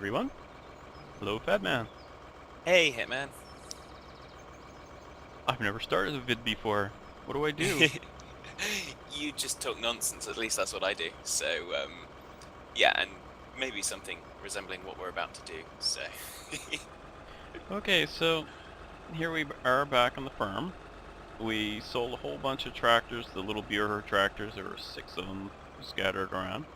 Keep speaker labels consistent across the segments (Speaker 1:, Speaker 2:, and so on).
Speaker 1: everyone. Hello, Phaddman.
Speaker 2: Hey, Hitman.
Speaker 1: I've never started a vid before. What do I do?
Speaker 2: You just talk nonsense, at least that's what I do. So, yeah, and maybe something resembling what we're about to do, so...
Speaker 1: Okay, so here we are back on the farm. We sold a whole bunch of tractors, the little Bureau tractors. There were 6 of them scattered around.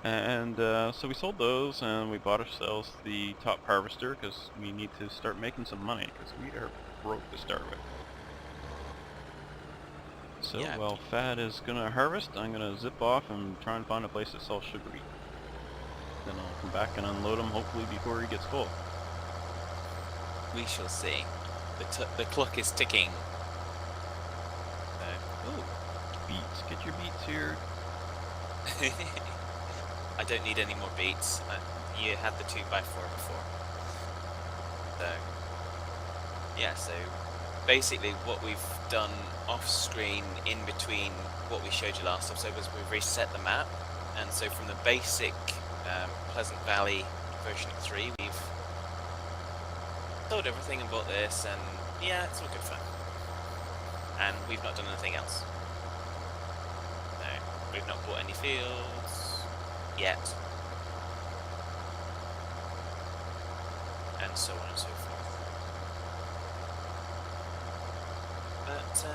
Speaker 1: And so we sold those and we bought ourselves the top harvester because we need to start making some money because we are broke to start with. So
Speaker 2: Yeah.
Speaker 1: while Fad is gonna harvest, I'm gonna zip off and try and find a place that sells sugar beet. Then I'll come back and unload him hopefully before he gets full.
Speaker 2: We shall see. The clock is ticking.
Speaker 1: Oh, beets. Get your beets here.
Speaker 2: I don't need any more beats. You had the 2x4 before. So, yeah, so basically what we've done off screen in between what we showed you last episode was we've reset the map, and so from the basic Pleasant Valley version 3 we've sold everything and bought this, and yeah, it's all good fun. And we've not done anything else. No, we've not bought any fields yet, and so on and so forth. But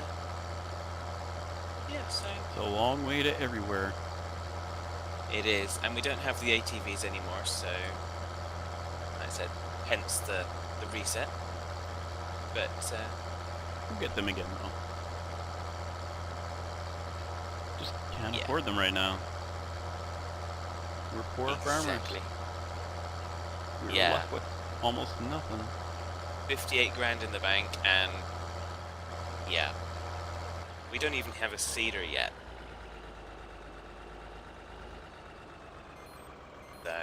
Speaker 2: yeah, so
Speaker 1: It's a long way to everywhere.
Speaker 2: it is, and we don't have the ATVs anymore, so like I said, hence the reset. But
Speaker 1: We'll get them again though. Just can't
Speaker 2: yeah,
Speaker 1: afford them right now. We're poor
Speaker 2: exactly.
Speaker 1: farmers. We're
Speaker 2: Yeah.
Speaker 1: left with almost nothing.
Speaker 2: 58 grand in the bank, and yeah, we don't even have a seeder yet. So,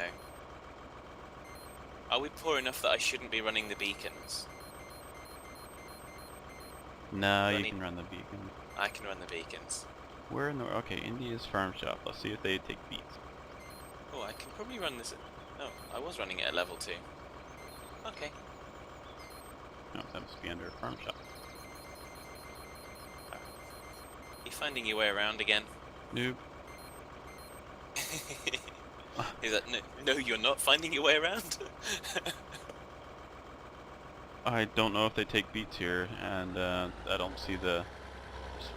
Speaker 2: are we poor enough that I shouldn't be running the beacons?
Speaker 1: Nah, you
Speaker 2: Running-
Speaker 1: can run the beacon.
Speaker 2: I can run the beacons.
Speaker 1: Where in the... Okay, India's farm shop. Let's see if they take beets.
Speaker 2: Oh, I can probably run this at... Oh, I was running it at level 2. Okay.
Speaker 1: No, that must be under a farm shop.
Speaker 2: You finding your way around again?
Speaker 1: Nope.
Speaker 2: Is that... No, you're not finding your way around?
Speaker 1: I don't know if they take beets here, and I don't see the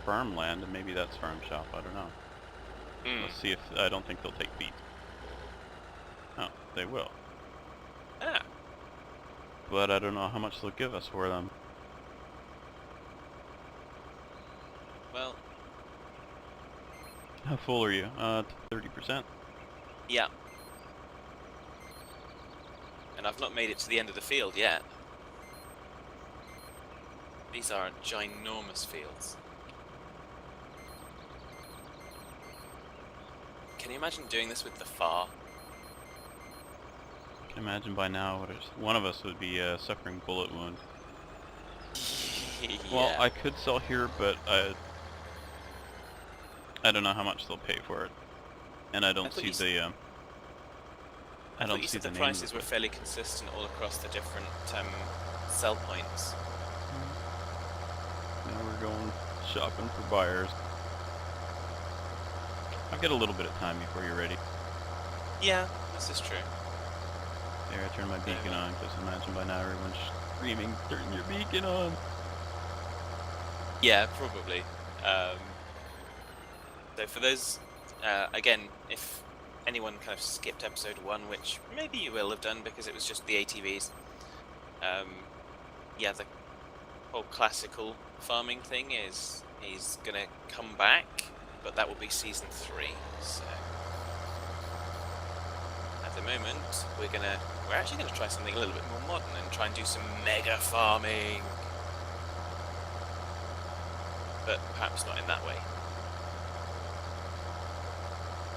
Speaker 1: farmland, and maybe that's farm shop, I don't know. Let's see if... I don't think they'll take beets. Oh, they will.
Speaker 2: Ah.
Speaker 1: But I don't know how much they'll give us for them.
Speaker 2: Well...
Speaker 1: How full are you? 30%?
Speaker 2: Yeah. And I've not made it to the end of the field yet. These are ginormous fields. Can you imagine doing this with the FAR?
Speaker 1: I can imagine by now one of us would be suffering bullet wound.
Speaker 2: Yeah.
Speaker 1: Well, I could sell here, but I don't know how much they'll pay for it, and I don't see the
Speaker 2: I thought you said the prices were fairly consistent all across the different sell points.
Speaker 1: Now we're going shopping for buyers. I've got a little bit of time before you're ready.
Speaker 2: Yeah, this is true.
Speaker 1: There, I turned my beacon on, because imagine by now everyone's screaming, turn your beacon on!
Speaker 2: Yeah, probably. So for those, again, if anyone kind of skipped episode 1, which maybe you will have done because it was just the ATVs, yeah, the whole classical farming thing is gonna come back, but that will be season 3. So at the moment, we're actually gonna try something a little bit more modern and try and do some mega farming, but perhaps not in that way.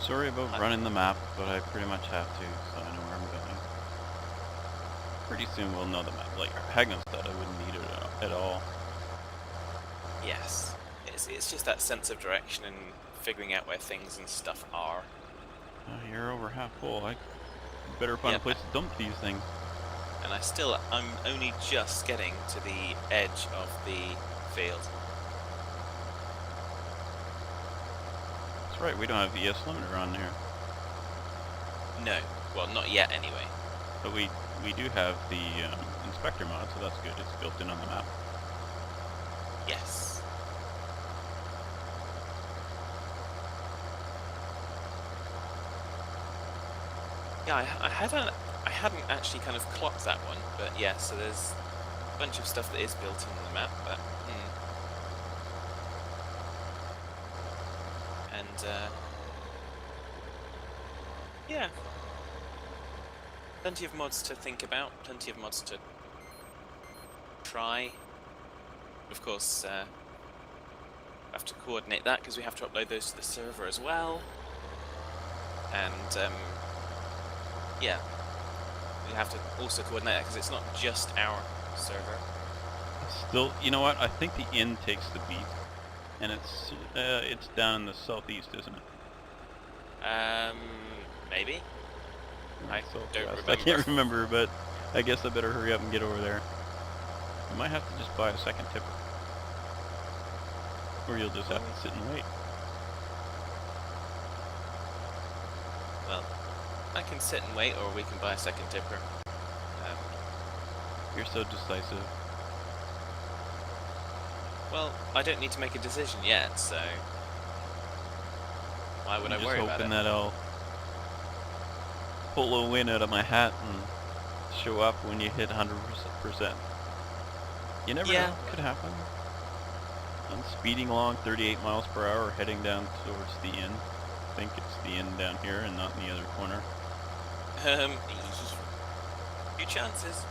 Speaker 1: Sorry about running the map, but I pretty much have to, so I know where I'm going. Pretty soon we'll know the map. Like, Hagnos said, I wouldn't need it at all.
Speaker 2: Yes, it's just that sense of direction and figuring out where things and stuff are.
Speaker 1: You're over half full. I Better find a
Speaker 2: Yep.
Speaker 1: place to dump these things.
Speaker 2: And I'm only just getting to the edge of the field.
Speaker 1: That's right, we don't have ES limiter on here.
Speaker 2: No, well, not yet anyway.
Speaker 1: But we do have the inspector mod, so that's good. It's built in on the map.
Speaker 2: Yes. Yeah, I hadn't actually kind of clocked that one, but yeah, so there's a bunch of stuff that is built in the map, but and yeah, plenty of mods to think about, plenty of mods to try. Of course, have to coordinate that because we have to upload those to the server as well, and yeah, we have to also coordinate that because it's not just our server.
Speaker 1: Still, you know what? I think the inn takes the beat, and it's down in the southeast, isn't it?
Speaker 2: Maybe. I don't
Speaker 1: Southwest.
Speaker 2: remember.
Speaker 1: I can't remember, but I guess I better hurry up and get over there. You might have to just buy a second tipper, or you'll just have to sit and wait.
Speaker 2: Well, I can sit and wait, or we can buy a second tipper.
Speaker 1: You're so decisive.
Speaker 2: Well, I don't need to make a decision yet, so why would I
Speaker 1: I'm
Speaker 2: worry
Speaker 1: just
Speaker 2: about
Speaker 1: hoping
Speaker 2: it?
Speaker 1: that I'll pull a win out of my hat and show up when you hit 100%. You never know. It could happen. I'm speeding along 38 miles per hour, heading down towards the inn. I think it's the inn down here and not in the other corner.
Speaker 2: Few chances.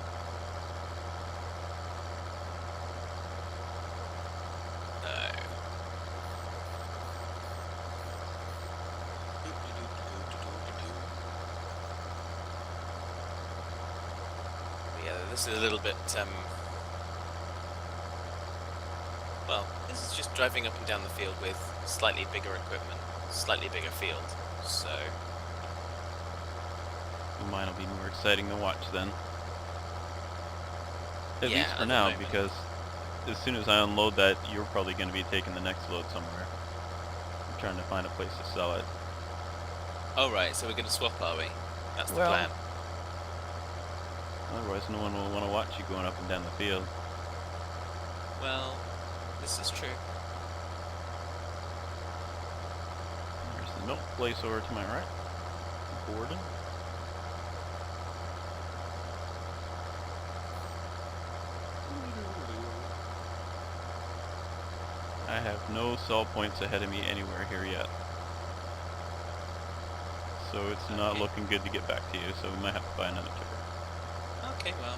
Speaker 2: Yeah, this is a little bit, well, this is just driving up and down the field with slightly bigger equipment, slightly bigger field, so...
Speaker 1: Mine will be more exciting to watch then. At
Speaker 2: Yeah,
Speaker 1: least for
Speaker 2: at the
Speaker 1: now,
Speaker 2: moment.
Speaker 1: because as soon as I unload that, you're probably going to be taking the next load somewhere. I'm trying to find a place to sell it.
Speaker 2: Oh right, so we're going to swap, are we? That's the
Speaker 1: Well,
Speaker 2: plan.
Speaker 1: Otherwise, no one will want to watch you going up and down the field.
Speaker 2: Well, this is true.
Speaker 1: There's the milk place over to my right. Borden. I have no sell points ahead of me anywhere here yet. So it's not
Speaker 2: Okay.
Speaker 1: looking good to get back to you, so we might have to buy another tipper.
Speaker 2: Okay, well,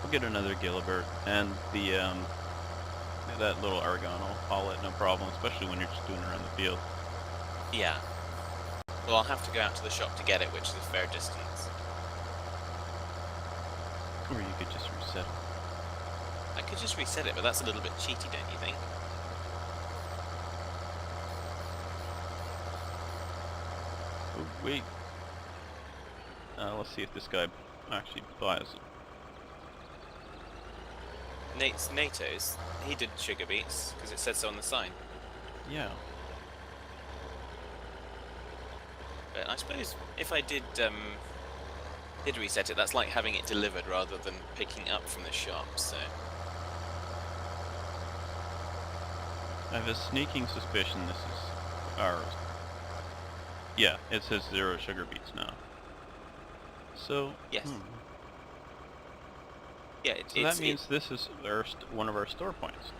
Speaker 1: We'll get another Gillibert, and the that little Argon will haul it no problem, especially when you're just doing it around the field.
Speaker 2: yeah. Well, I'll have to go out to the shop to get it, which is a fair distance.
Speaker 1: Or you could just reset it.
Speaker 2: I could just reset it, but that's a little bit cheaty, don't you think?
Speaker 1: Oh, wait. Let's see if this guy actually buys it.
Speaker 2: NATO's, he did sugar beets, because it said so on the sign.
Speaker 1: Yeah.
Speaker 2: But I suppose if I did reset it, that's like having it delivered rather than picking up from the shop, so...
Speaker 1: I have a sneaking suspicion this is ours. Yeah, it says 0 sugar beets now. So,
Speaker 2: Yes. Yeah,
Speaker 1: So that means this is one of our store points.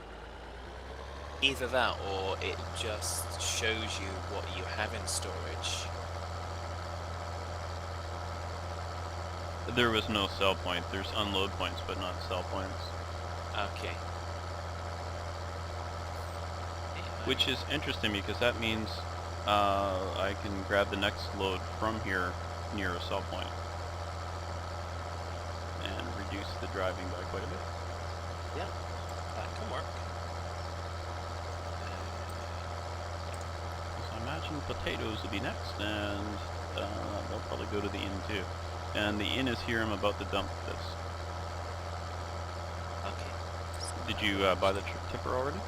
Speaker 2: either that, or it just shows you what you have in storage.
Speaker 1: There was no sell point. There's unload points, but not sell points.
Speaker 2: Okay.
Speaker 1: Which is interesting because that means I can grab the next load from here near a sell point and reduce the driving by quite a bit.
Speaker 2: Yeah, that can work.
Speaker 1: So I imagine potatoes will be next, and they'll probably go to the inn too. And the inn is here. I'm about to dump this.
Speaker 2: Okay.
Speaker 1: Did you buy the tipper already?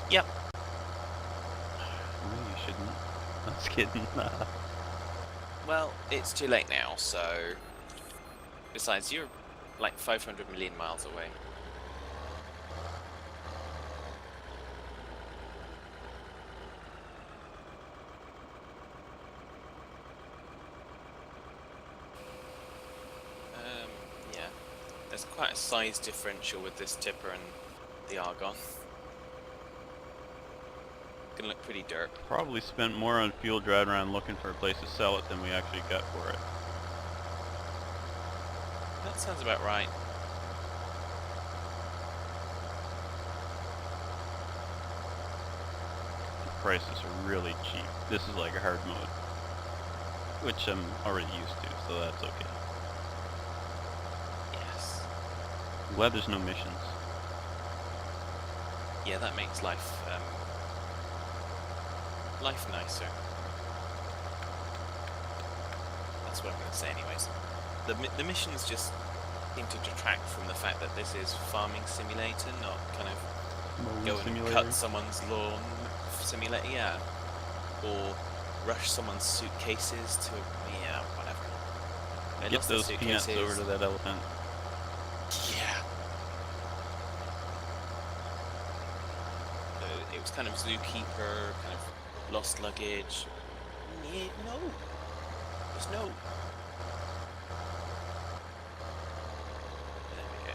Speaker 2: Yep.
Speaker 1: No, you shouldn't. I was kidding.
Speaker 2: Well, it's too late now, so... Besides, you're like 500 million miles away. Yeah. There's quite a size differential with this tipper and the Argon. Gonna look pretty dirt.
Speaker 1: Probably spent more on fuel driving around looking for a place to sell it than we actually got for it.
Speaker 2: That sounds about right.
Speaker 1: The prices are really cheap. This is like a hard mode, which I'm already used to, so that's okay.
Speaker 2: Yes.
Speaker 1: I'm glad there's no missions.
Speaker 2: Yeah, that makes life nicer. That's what I'm going to say anyways. The missions just seem to detract from the fact that this is farming simulator, not kind of go and cut someone's lawn simulator, yeah. Or rush someone's suitcases to, yeah, whatever.
Speaker 1: Get those peanuts over to that elephant.
Speaker 2: Yeah. It was kind of zookeeper, kind of lost luggage. Yeah, no. There's no. There we go.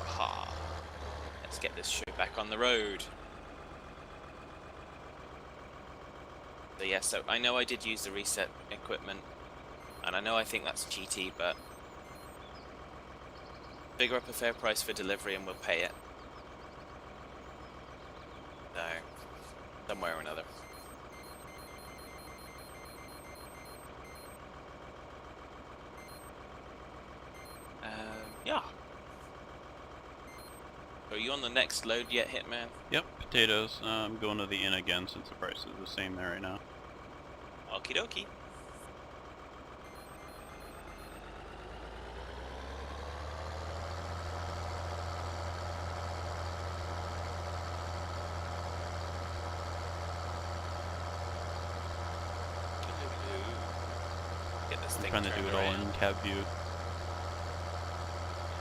Speaker 2: Aha. Let's get this show back on the road. So yeah, so I know I did use the reset equipment, and I know I think that's GT, but figure up a fair price for delivery and we'll pay it. So, somewhere or another. Yeah. Are you on the next load yet, Hitman?
Speaker 1: Yep, potatoes. I'm going to the inn again since the price is the same there right now.
Speaker 2: Okie dokie. Get this
Speaker 1: I'm
Speaker 2: thing
Speaker 1: trying to do it all
Speaker 2: around.
Speaker 1: in cab view.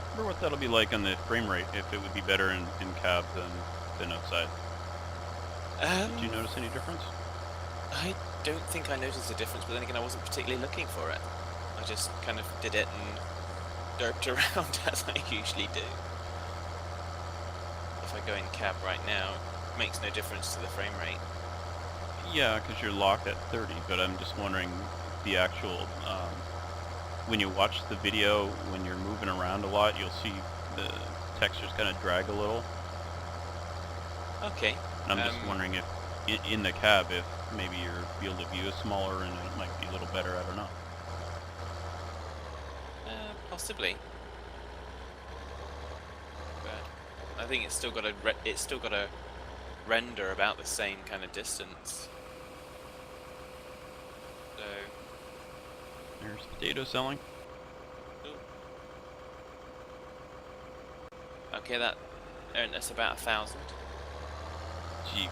Speaker 1: I wonder what that'll be like on the frame rate, if it would be better in cab than outside. Did you notice any difference?
Speaker 2: I don't think I noticed a difference, but then again I wasn't particularly looking for it. I just kind of did it and derped around as I usually do. If I go in cab right now, it makes no difference to the frame rate.
Speaker 1: Yeah, because you're locked at 30, but I'm just wondering the actual, when you watch the video, when you're moving around a lot, you'll see the textures kind of drag a little.
Speaker 2: Okay.
Speaker 1: And I'm just wondering if, in the cab, if maybe your field of view is smaller and it might be a little better, I don't know.
Speaker 2: Possibly. But I think it's still got to render about the same kind of distance. So.
Speaker 1: There's potato selling.
Speaker 2: Ooh. Okay, that earned us about 1,000.
Speaker 1: Gee.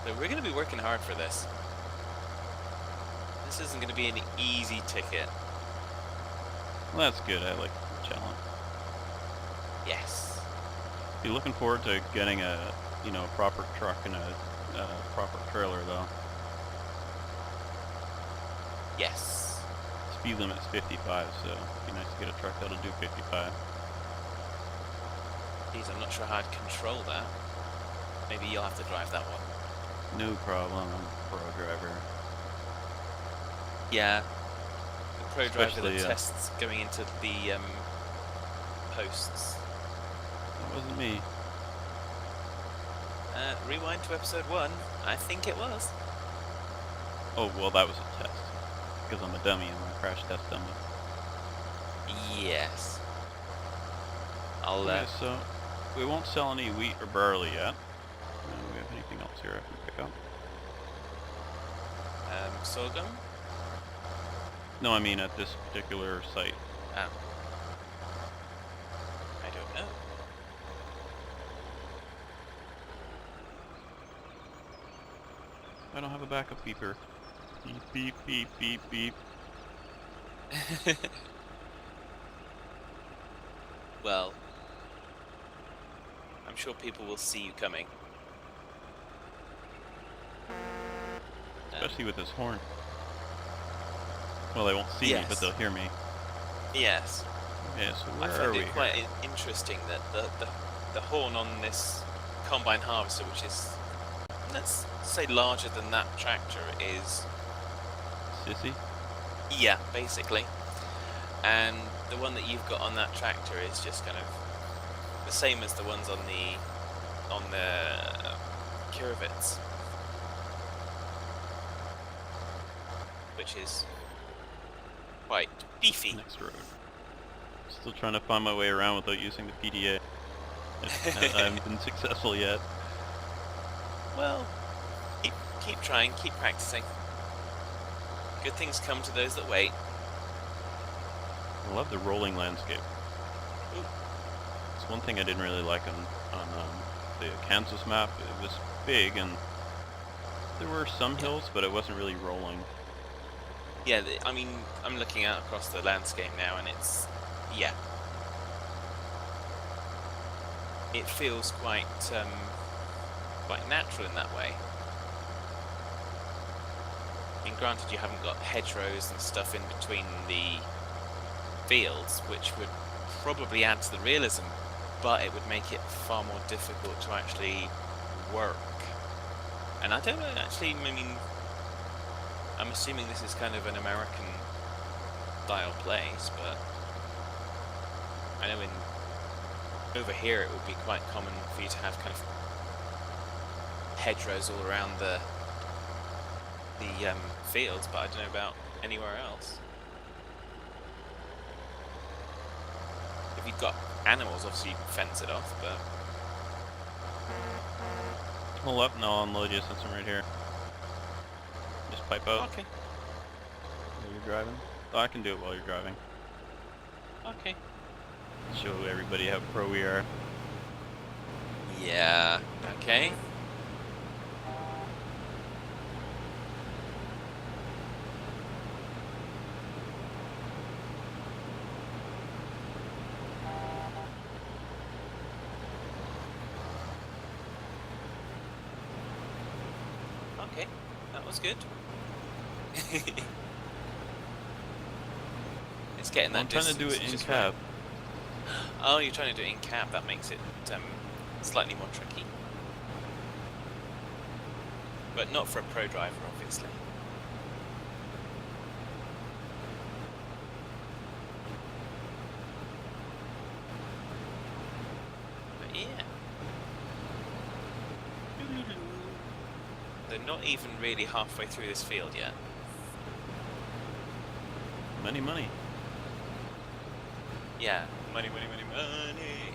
Speaker 2: So we're going to be working hard for this. This isn't going to be an easy ticket.
Speaker 1: Well, that's good. I like the challenge.
Speaker 2: Yes.
Speaker 1: Be looking forward to getting a, proper truck and a proper trailer, though.
Speaker 2: Yes.
Speaker 1: Speed limit's 55, so it'd be nice to get a truck that'll do 55.
Speaker 2: Geez, I'm not sure how I'd control that. Maybe you'll have to drive that one.
Speaker 1: No problem. I'm a pro driver.
Speaker 2: Yeah. The pro driver
Speaker 1: Especially,
Speaker 2: that tests going into the posts.
Speaker 1: That wasn't me.
Speaker 2: Rewind to episode 1. I think it was.
Speaker 1: Oh, well, that was a test. Because I'm a dummy. I'm a crash test dummy.
Speaker 2: Yes. I'll
Speaker 1: Okay, so we won't sell any wheat or barley yet. Do we have anything else here I can pick up?
Speaker 2: Sorghum?
Speaker 1: No, I mean at this particular site.
Speaker 2: Oh. I don't know.
Speaker 1: I don't have a backup beeper. Beep, beep, beep, beep, beep.
Speaker 2: Well, I'm sure people will see you coming.
Speaker 1: Especially with this horn. Well, they won't see me, but
Speaker 2: Yes.
Speaker 1: they'll hear me.
Speaker 2: Yes.
Speaker 1: Yeah, so
Speaker 2: I
Speaker 1: where are
Speaker 2: find
Speaker 1: we
Speaker 2: it quite
Speaker 1: here?
Speaker 2: interesting that the horn on this combine harvester, which is, let's say, larger than that tractor, is,
Speaker 1: Sissy?
Speaker 2: yeah, basically. And the one that you've got on that tractor is just kind of the same as the ones on the Curvets, which is quite beefy.
Speaker 1: Next road. Still trying to find my way around without using the PDA. I haven't been successful yet.
Speaker 2: Well, keep trying, keep practicing. Good things come to those that wait.
Speaker 1: I love the rolling landscape.
Speaker 2: Ooh.
Speaker 1: It's one thing I didn't really like on the Kansas map. It was big and there were some hills, but it wasn't really rolling.
Speaker 2: Yeah, I mean, I'm looking out across the landscape now, and it's, yeah. It feels quite natural in that way. I mean, granted, you haven't got hedgerows and stuff in between the fields, which would probably add to the realism, but it would make it far more difficult to actually work. And I don't know, actually, I mean, I'm assuming this is kind of an American style place, but I know over here it would be quite common for you to have kind of hedgerows all around the fields, but I don't know about anywhere else. If you've got animals, obviously you can fence it off, but...
Speaker 1: Hold up, no, I'll unload you since I'm right here. Just pipe out.
Speaker 2: Okay.
Speaker 1: While you're driving. Oh, I can do it while you're driving.
Speaker 2: Okay.
Speaker 1: Show everybody how pro we are.
Speaker 2: Yeah, okay. Okay, that was good. It's getting that
Speaker 1: I'm trying to
Speaker 2: distance.
Speaker 1: do it
Speaker 2: it's
Speaker 1: in
Speaker 2: just
Speaker 1: cab.
Speaker 2: right. Oh, you're trying to do it in cab. That makes it slightly more tricky. But not for a pro driver, obviously. But yeah. They're not even really halfway through this field yet.
Speaker 1: Money.
Speaker 2: Yeah. Money, money, money, money.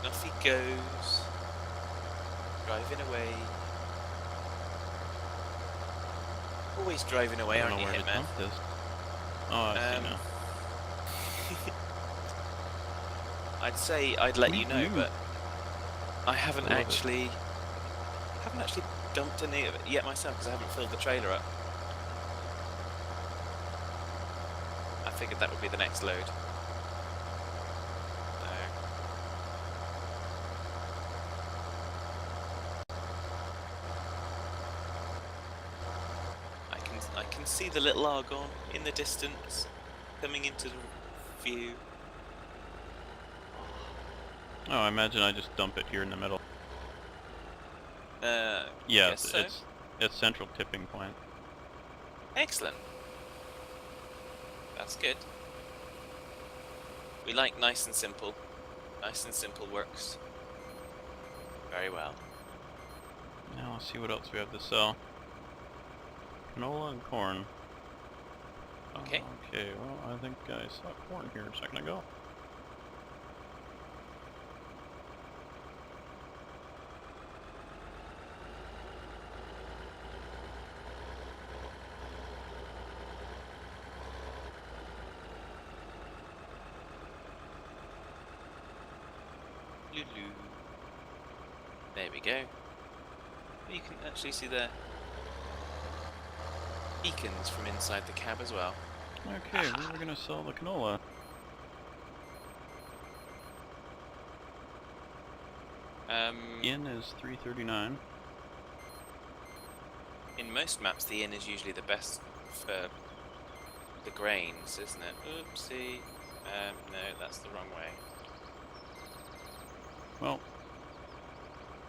Speaker 2: Off he goes. Driving away. Always driving away,
Speaker 1: I don't
Speaker 2: aren't
Speaker 1: know
Speaker 2: you,
Speaker 1: where to
Speaker 2: Hitman?
Speaker 1: dump this. Oh, I see now.
Speaker 2: I'd say I'd let you know,
Speaker 1: Woo-hoo.
Speaker 2: but I haven't
Speaker 1: I love it.
Speaker 2: actually dumped any of it yet myself because I haven't filled the trailer up. I figured that would be the next load. So. I can see the little argon in the distance coming into the view.
Speaker 1: Oh, I imagine I just dump it here in the middle. Yeah,
Speaker 2: guess so.
Speaker 1: it's central tipping point.
Speaker 2: Excellent. That's good. We like nice and simple. Nice and simple works very well.
Speaker 1: Now let's see what else we have to sell. Canola and corn.
Speaker 2: Okay.
Speaker 1: Okay, well, I think I saw corn here a second ago.
Speaker 2: Lulu. There we go. You can actually see the beacons from inside the cab as well.
Speaker 1: Okay, where are we gonna sell the canola? Inn is 339.
Speaker 2: In most maps, the inn is usually the best for the grains, isn't it? Oopsie. No, that's the wrong way.
Speaker 1: Well,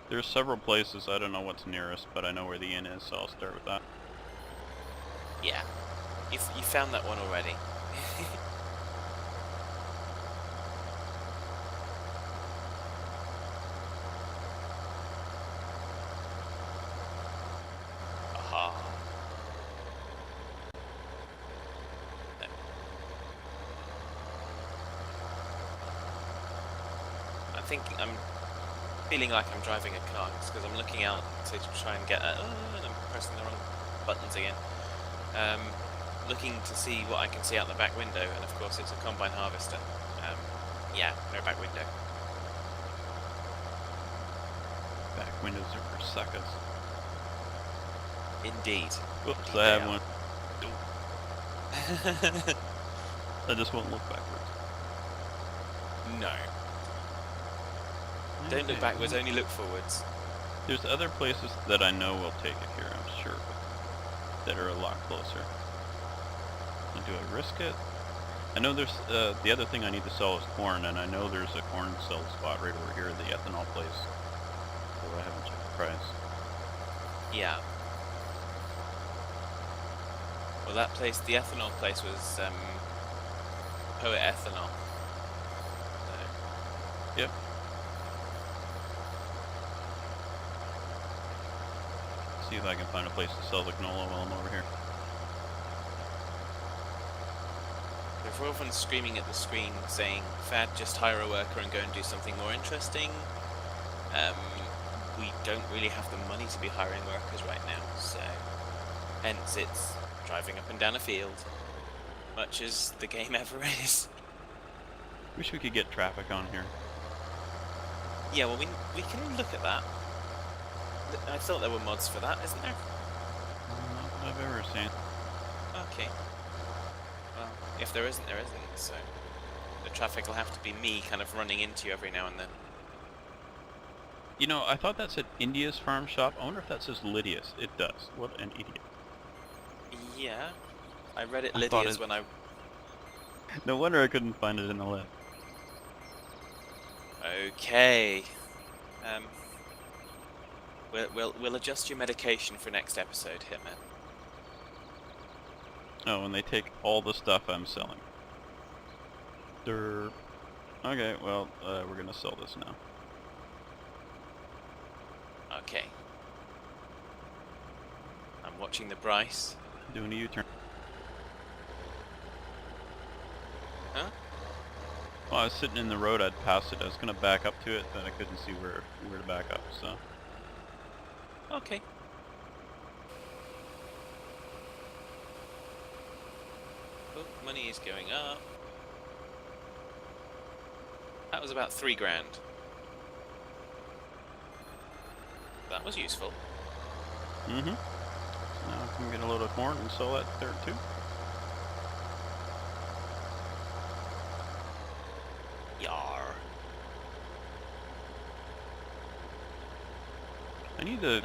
Speaker 1: there's several places. I don't know what's nearest, but I know where the inn is, so I'll start with that.
Speaker 2: Yeah. You found that one already. Aha. No. I'm feeling like I'm driving a car because I'm looking out to try and get and I'm pressing the wrong buttons again. Looking to see what I can see out the back window, and of course it's a combine harvester. Yeah, no back window.
Speaker 1: Back windows are for suckers.
Speaker 2: Indeed.
Speaker 1: Whoops,
Speaker 2: Indeed
Speaker 1: I have
Speaker 2: they
Speaker 1: one. I just won't look backwards.
Speaker 2: No. Don't look backwards, only look forwards.
Speaker 1: There's other places that I know will take it here, I'm sure, that are a lot closer. Do I risk it? I know there's, the other thing I need to sell is corn, and I know there's a corn sell spot right over here, the ethanol place. Although I haven't checked the price.
Speaker 2: Yeah. Well, that place, the ethanol place was, Poet Ethanol. So.
Speaker 1: Yep. See if I can find a place to sell the canola while I'm over here.
Speaker 2: If everyone's screaming at the screen saying, Fad, just hire a worker and go and do something more interesting, we don't really have the money to be hiring workers right now, so hence it's driving up and down a field, much as the game ever is.
Speaker 1: Wish we could get traffic on here.
Speaker 2: Yeah, well, we can look at that. I thought there were mods for that, isn't there?
Speaker 1: Not that I've ever seen.
Speaker 2: Okay. Well, if there isn't, there isn't, so the traffic will have to be me kind of running into you every now and then.
Speaker 1: You know, I thought that said India's farm shop. I wonder if that says Lydia's. It does. What an idiot.
Speaker 2: Yeah. I read it
Speaker 1: I thought
Speaker 2: Lydia's when I...
Speaker 1: No wonder I couldn't find it in the list.
Speaker 2: Okay. We'll adjust your medication for next episode, Hitman.
Speaker 1: Oh, and they take all the stuff I'm selling. Derp. Okay, well, we're gonna sell this now.
Speaker 2: Okay. I'm watching the Bryce.
Speaker 1: Doing a U-turn.
Speaker 2: Huh?
Speaker 1: Well, I was sitting in the road, I'd passed it. I was gonna back up to it, but I couldn't see where to back up, so.
Speaker 2: Okay. Oh, money is going up. That was about 3 grand. That was useful.
Speaker 1: Mm-hmm. So now I can get a load of corn and sell that there too.
Speaker 2: Yar.
Speaker 1: I need to...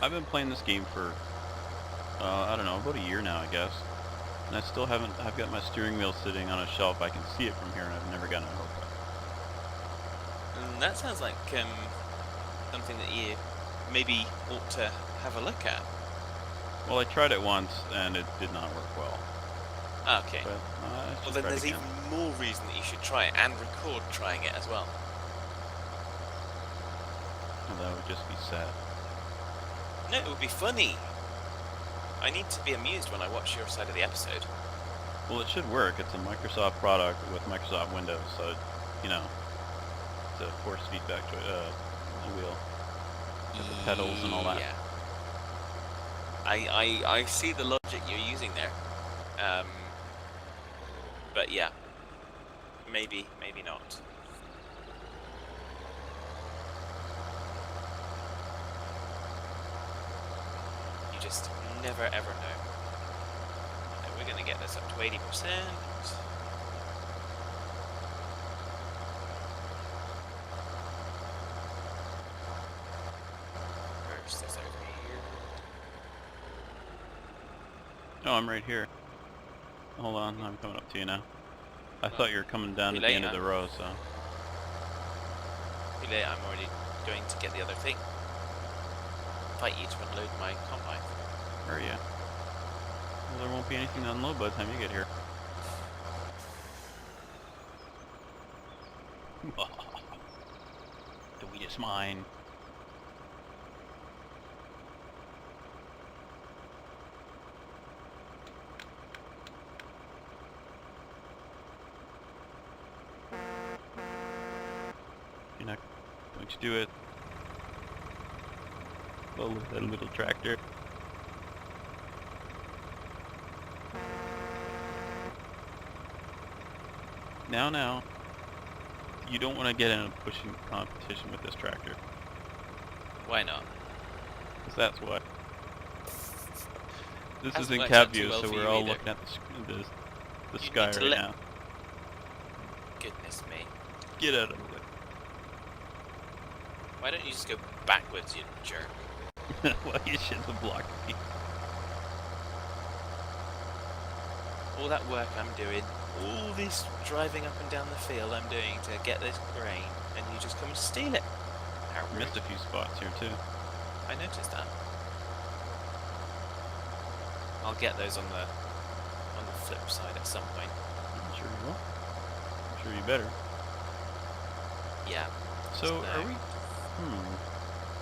Speaker 1: I've been playing this game for, I don't know, about a year now, I guess. And I still haven't... I've got my steering wheel sitting on a shelf. I can see it from here, and I've never gotten it hooked up.
Speaker 2: That sounds like something that you maybe ought to have a look at.
Speaker 1: Well, I tried it once, and it did not work well.
Speaker 2: Okay.
Speaker 1: But,
Speaker 2: Well, then there's even more reason that you should try it and record trying it as well.
Speaker 1: Well, that would just be sad.
Speaker 2: No, it would be funny. I need to be amused when I watch your side of the episode.
Speaker 1: Well, it should work. It's a Microsoft product with Microsoft Windows, so, you know, it's a force feedback wheel with the pedals and all that.
Speaker 2: Yeah. I see the logic you're using there. But yeah. Maybe not. You just never ever know. So we're gonna get this up to 80%. Where's this over here?
Speaker 1: Oh, I'm right here. Hold on, I'm coming up to you now. I thought you were coming down
Speaker 2: Too
Speaker 1: at the
Speaker 2: late,
Speaker 1: end of the row, so...
Speaker 2: Too late, I'm already going to get the other thing. Fight you to unload my combine.
Speaker 1: Where are you? Well, there won't be anything to unload by the time you get here. The wheat is mine. You're not going to do it. Oh, look at that little tractor. Now. You don't want to get in a pushing competition with this tractor.
Speaker 2: Why not?
Speaker 1: Because that's what. This
Speaker 2: Hasn't
Speaker 1: is in
Speaker 2: worked
Speaker 1: cab
Speaker 2: out too
Speaker 1: view,
Speaker 2: well
Speaker 1: so
Speaker 2: for
Speaker 1: we're
Speaker 2: you
Speaker 1: all
Speaker 2: either.
Speaker 1: looking at the
Speaker 2: You
Speaker 1: sky
Speaker 2: need to
Speaker 1: right
Speaker 2: let-
Speaker 1: now.
Speaker 2: Goodness me.
Speaker 1: Get out of the way.
Speaker 2: Why don't you just go backwards, you jerk?
Speaker 1: Well, you should have blocked me.
Speaker 2: All that work I'm doing, all this driving up and down the field I'm doing to get this grain, and you just come and steal it. How rude.
Speaker 1: Missed a few spots here too.
Speaker 2: I noticed that. I'll get those on the flip side at some point.
Speaker 1: I'm sure you will. I'm sure you better.
Speaker 2: Yeah.
Speaker 1: So,
Speaker 2: No.
Speaker 1: are we...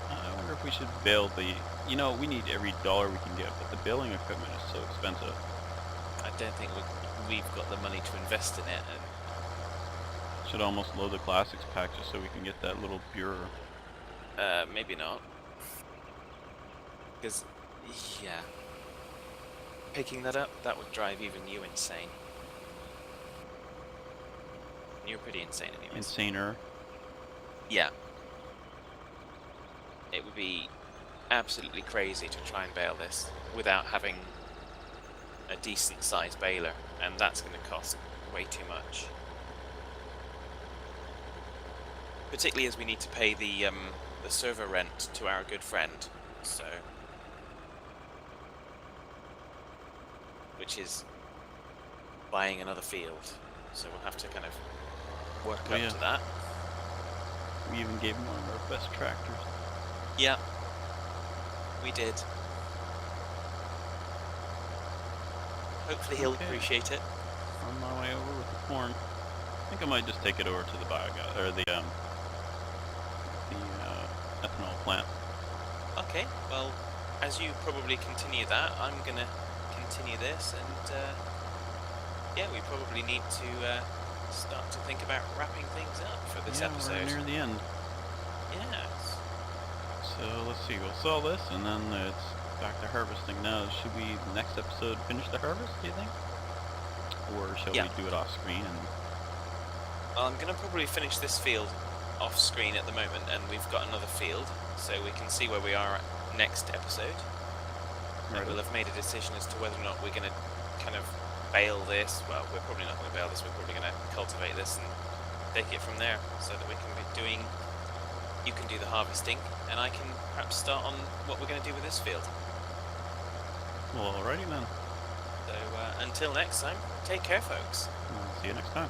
Speaker 1: I wonder if we should bail the... You know, we need every dollar we can get, but the baling equipment is so expensive.
Speaker 2: I don't think we've got the money to invest in it, and
Speaker 1: Should almost load the classics pack just so we can get that little bureau.
Speaker 2: maybe not. Because, yeah. Picking that up, that would drive even you insane. You're pretty insane anyways.
Speaker 1: Insaner.
Speaker 2: Yeah. It would be absolutely crazy to try and bail this without having a decent sized baler, and that's going to cost way too much. Particularly as we need to pay the server rent to our good friend, so... which is buying another field, so we'll have to kind of work
Speaker 1: Oh,
Speaker 2: up
Speaker 1: yeah.
Speaker 2: to that.
Speaker 1: We even gave him one of our best tractors.
Speaker 2: Yeah, we did. Hopefully he'll
Speaker 1: Okay.
Speaker 2: appreciate it.
Speaker 1: On my way over with the corn. I think I might just take it over to the biogas, or the ethanol plant.
Speaker 2: Okay, well, as you probably continue that, I'm gonna continue this, and yeah, we probably need to start to think about wrapping things up for this
Speaker 1: Yeah,
Speaker 2: episode.
Speaker 1: we're near the end.
Speaker 2: Yes.
Speaker 1: So let's see, we'll sell this and then it's back to harvesting. Now, should we, next episode, finish the harvest, do you think? Or shall
Speaker 2: Yeah.
Speaker 1: we do it off screen and...
Speaker 2: Well, I'm gonna probably finish this field off screen at the moment, and we've got another field, so we can see where we are next episode. And
Speaker 1: Right.
Speaker 2: we'll have made a decision as to whether or not we're gonna kind of bail this. Well, we're probably not gonna bail this, we're probably gonna cultivate this and take it from there, so that we can be doing... You can do the harvesting, and I can perhaps start on what we're gonna do with this field.
Speaker 1: Well, alrighty then.
Speaker 2: So, until next time, take care, folks.
Speaker 1: I'll see you next time.